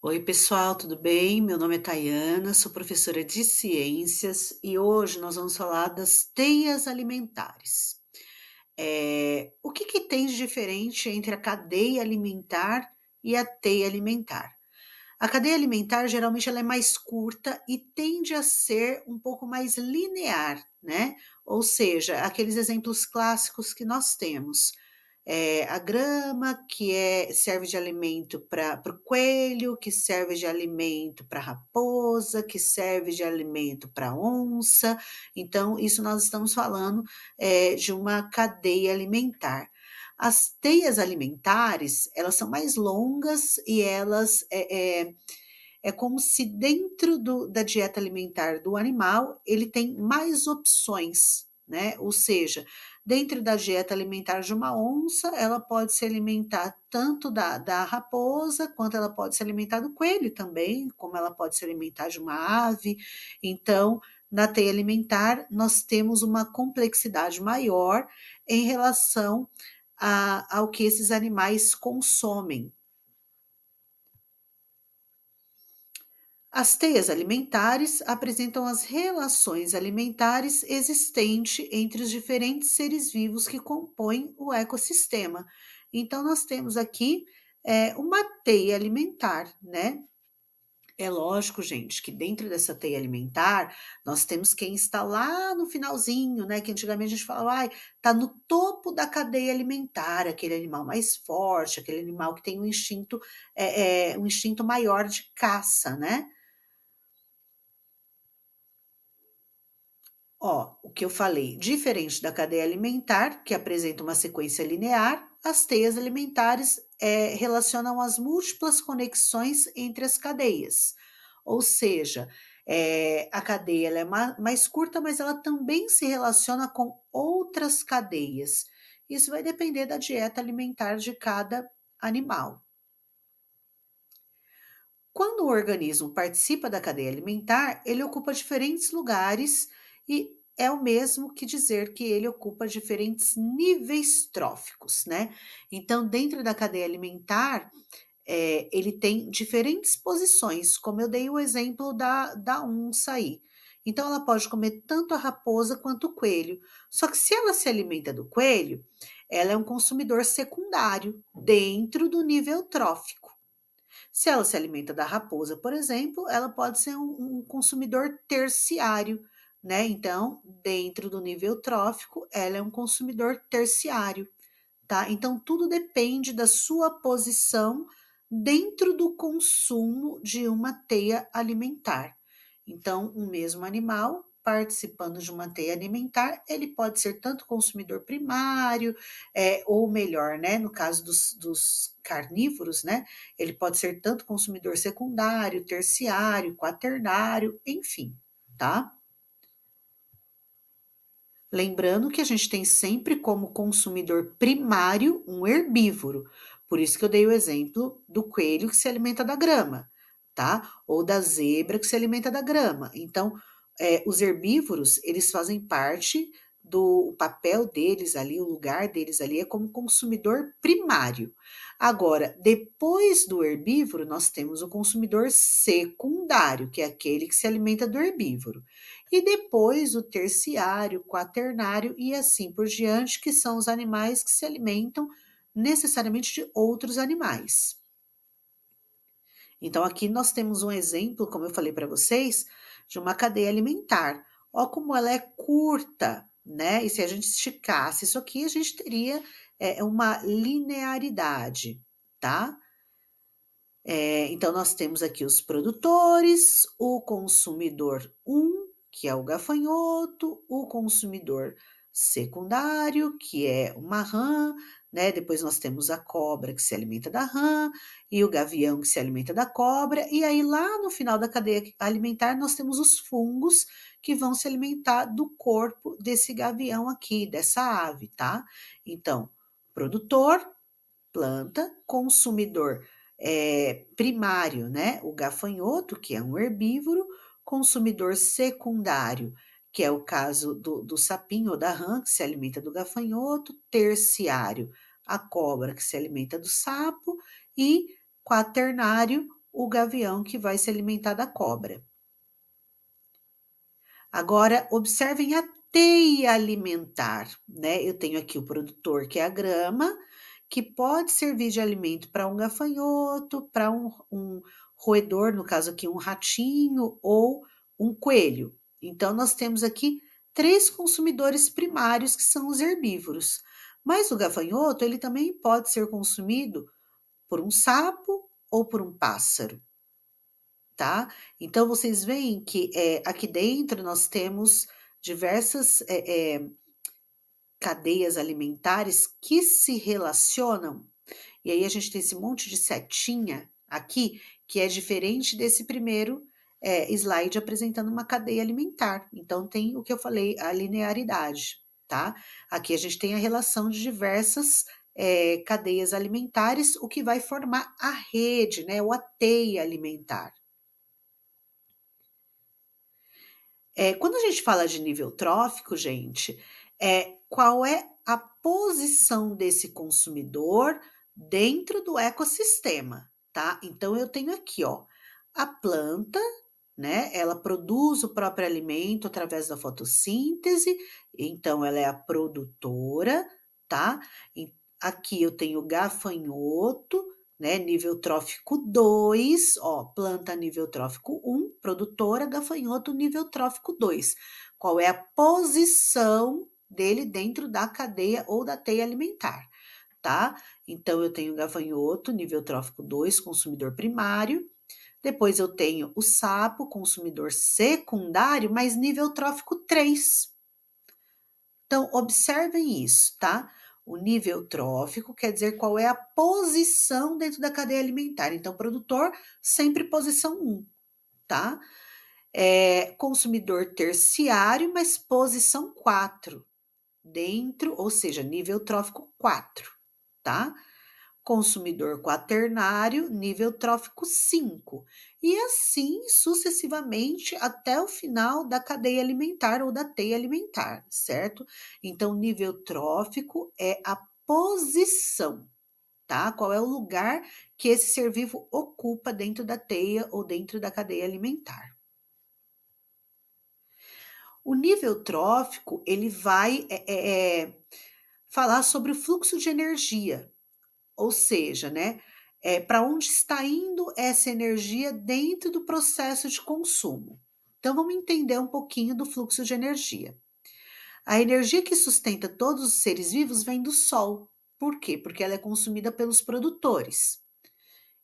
Oi, pessoal, tudo bem? Meu nome é Tayana, sou professora de ciências e hoje nós vamos falar das teias alimentares. O que tem de diferente entre a cadeia alimentar e a teia alimentar? A cadeia alimentar geralmente ela é mais curta e tende a ser um pouco mais linear, né? Ou seja, aqueles exemplos clássicos que nós temos. A grama, serve de alimento para o coelho, que serve de alimento para a raposa, que serve de alimento para a onça. Então, isso nós estamos falando de uma cadeia alimentar. As teias alimentares, elas são mais longas e é como se dentro da dieta alimentar do animal, ele tem mais opções, né? Ou seja, dentro da dieta alimentar de uma onça, ela pode se alimentar tanto da raposa, quanto ela pode se alimentar do coelho também, como ela pode se alimentar de uma ave. Então, na teia alimentar, nós temos uma complexidade maior em relação ao que esses animais consomem. As teias alimentares apresentam as relações alimentares existentes entre os diferentes seres vivos que compõem o ecossistema. Então, nós temos aqui uma teia alimentar, né? É lógico, gente, que dentro dessa teia alimentar, nós temos quem está lá no finalzinho, né? Que antigamente a gente falava, ai, tá no topo da cadeia alimentar, aquele animal mais forte, aquele animal que tem um instinto maior de caça, né? Ó, o que eu falei, diferente da cadeia alimentar, que apresenta uma sequência linear, as teias alimentares relacionam as múltiplas conexões entre as cadeias. Ou seja, a cadeia ela é mais curta, mas ela também se relaciona com outras cadeias. Isso vai depender da dieta alimentar de cada animal. Quando o organismo participa da cadeia alimentar, ele ocupa diferentes lugares e é o mesmo que dizer que ele ocupa diferentes níveis tróficos, né? Então, dentro da cadeia alimentar, ele tem diferentes posições, como eu dei o exemplo da onça aí. Então, ela pode comer tanto a raposa quanto o coelho. Só que se ela se alimenta do coelho, ela é um consumidor secundário dentro do nível trófico. Se ela se alimenta da raposa, por exemplo, ela pode ser um consumidor terciário, né? Então, dentro do nível trófico, ela é um consumidor terciário, tá? Então, tudo depende da sua posição dentro do consumo de uma teia alimentar. Então, um mesmo animal participando de uma teia alimentar, ele pode ser tanto consumidor primário, ou melhor, né, no caso dos carnívoros, né, ele pode ser tanto consumidor secundário, terciário, quaternário, enfim, tá? Lembrando que a gente tem sempre como consumidor primário um herbívoro. Por isso que eu dei o exemplo do coelho que se alimenta da grama, tá? Ou da zebra que se alimenta da grama. Então, os herbívoros, eles fazem parte do o papel deles ali, o lugar deles ali é como consumidor primário. Agora, depois do herbívoro, nós temos o consumidor secundário, que é aquele que se alimenta do herbívoro. E depois o terciário, quaternário e assim por diante, que são os animais que se alimentam necessariamente de outros animais. Então, aqui nós temos um exemplo, como eu falei para vocês, de uma cadeia alimentar. Ó, como ela é curta, né? E se a gente esticasse isso aqui, a gente teria uma linearidade, tá? Então, nós temos aqui os produtores, o consumidor um, que é o gafanhoto, o consumidor secundário, que é uma rã, né? Depois nós temos a cobra que se alimenta da rã e o gavião que se alimenta da cobra. E aí, lá no final da cadeia alimentar, nós temos os fungos que vão se alimentar do corpo desse gavião aqui, dessa ave, tá? Então, produtor, planta, consumidor primário, né? O gafanhoto, que é um herbívoro, consumidor secundário, que é o caso do sapinho ou da rã, que se alimenta do gafanhoto, terciário, a cobra, que se alimenta do sapo, e quaternário, o gavião que vai se alimentar da cobra. Agora, observem a teia alimentar, né? Eu tenho aqui o produtor, que é a grama, que pode servir de alimento para um gafanhoto, para um roedor, no caso aqui, um ratinho ou um coelho. Então, nós temos aqui três consumidores primários, que são os herbívoros. Mas o gafanhoto, ele também pode ser consumido por um sapo ou por um pássaro, tá? Então vocês veem que aqui dentro nós temos diversas cadeias alimentares que se relacionam, e aí a gente tem esse monte de setinha aqui, que é diferente desse primeiro slide apresentando uma cadeia alimentar. Então tem o que eu falei, a linearidade, tá? Aqui a gente tem a relação de diversas cadeias alimentares, o que vai formar a rede, né? Ou a teia alimentar. Quando a gente fala de nível trófico, gente, qual é a posição desse consumidor dentro do ecossistema, tá? Então, eu tenho aqui, ó, a planta, né? Ela produz o próprio alimento através da fotossíntese, então ela é a produtora, tá? Aqui eu tenho o gafanhoto, né? Nível trófico 2, ó, planta nível trófico 1, produtora, gafanhoto nível trófico 2. Qual é a posição dele dentro da cadeia ou da teia alimentar, tá? Então, eu tenho o gafanhoto, nível trófico 2, consumidor primário. Depois eu tenho o sapo, consumidor secundário, mas nível trófico 3. Então, observem isso, tá? O nível trófico quer dizer qual é a posição dentro da cadeia alimentar. Então, produtor, sempre posição 1, tá? Consumidor terciário, mas posição 4, dentro, ou seja, nível trófico 4, tá? Consumidor quaternário, nível trófico 5, e assim sucessivamente até o final da cadeia alimentar ou da teia alimentar, certo? Então, nível trófico é a posição, tá? Qual é o lugar que esse ser vivo ocupa dentro da teia ou dentro da cadeia alimentar. O nível trófico, ele vai falar sobre o fluxo de energia, ou seja, né, para onde está indo essa energia dentro do processo de consumo. Então, vamos entender um pouquinho do fluxo de energia. A energia que sustenta todos os seres vivos vem do Sol. Por quê? Porque ela é consumida pelos produtores.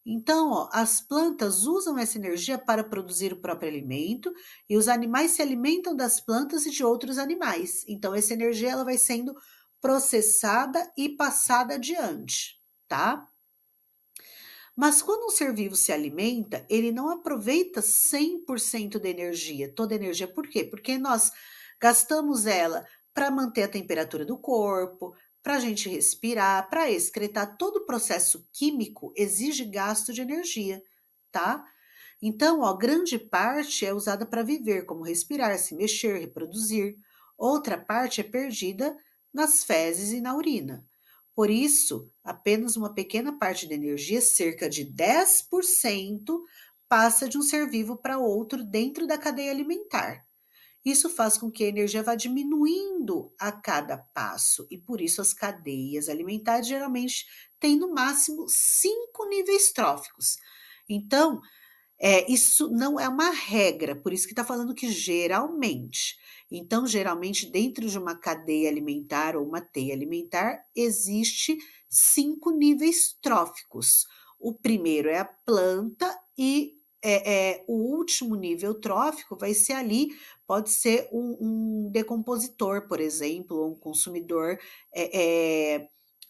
Então, ó, as plantas usam essa energia para produzir o próprio alimento e os animais se alimentam das plantas e de outros animais. Então, essa energia ela vai sendo processada e passada adiante, tá? Mas quando um ser vivo se alimenta, ele não aproveita 100% da energia, toda a energia. Por quê? Porque nós gastamos ela para manter a temperatura do corpo, para a gente respirar, para excretar. Todo o processo químico exige gasto de energia, tá? Então, ó, grande parte é usada para viver, como respirar, se mexer, reproduzir. Outra parte é perdida nas fezes e na urina. Por isso, apenas uma pequena parte da energia, cerca de 10%, passa de um ser vivo para outro dentro da cadeia alimentar. Isso faz com que a energia vá diminuindo a cada passo, e por isso as cadeias alimentares geralmente têm no máximo 5 níveis tróficos. Então, isso não é uma regra, por isso que está falando que geralmente. Então, geralmente, dentro de uma cadeia alimentar ou uma teia alimentar, existe 5 níveis tróficos. O primeiro é a planta e o último nível trófico vai ser ali, pode ser um decompositor, por exemplo, ou um consumidor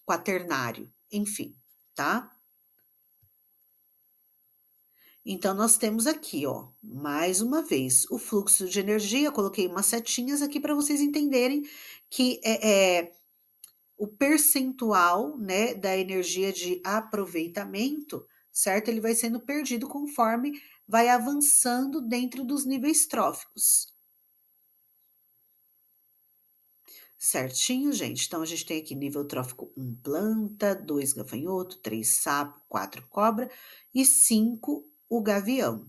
quaternário, enfim, tá? Então, nós temos aqui, ó, mais uma vez, o fluxo de energia. Eu coloquei umas setinhas aqui para vocês entenderem que o percentual, né, da energia de aproveitamento, certo? Ele vai sendo perdido conforme vai avançando dentro dos níveis tróficos. Certinho, gente? Então, a gente tem aqui nível trófico 1 planta, 2 gafanhoto, 3 sapo, 4 cobra e 5 o gavião.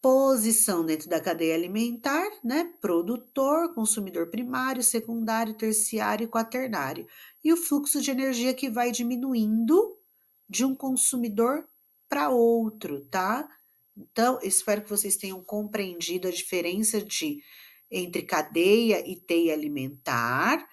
Posição dentro da cadeia alimentar, né? Produtor, consumidor primário, secundário, terciário e quaternário. E o fluxo de energia que vai diminuindo de um consumidor para outro, tá? Então, espero que vocês tenham compreendido a diferença entre cadeia e teia alimentar,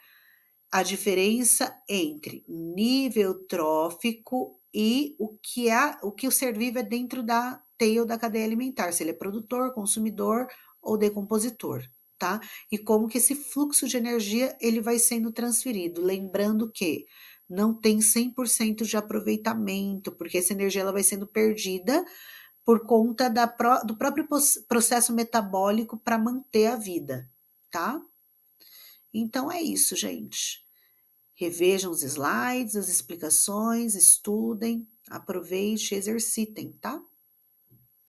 a diferença entre nível trófico e o que o ser vivo é dentro da teia ou da cadeia alimentar, se ele é produtor, consumidor ou decompositor, tá? E como que esse fluxo de energia ele vai sendo transferido, lembrando que não tem 100% de aproveitamento, porque essa energia ela vai sendo perdida por conta do próprio processo metabólico para manter a vida, tá? Então é isso, gente. Revejam os slides, as explicações, estudem, aproveite, exercitem, tá?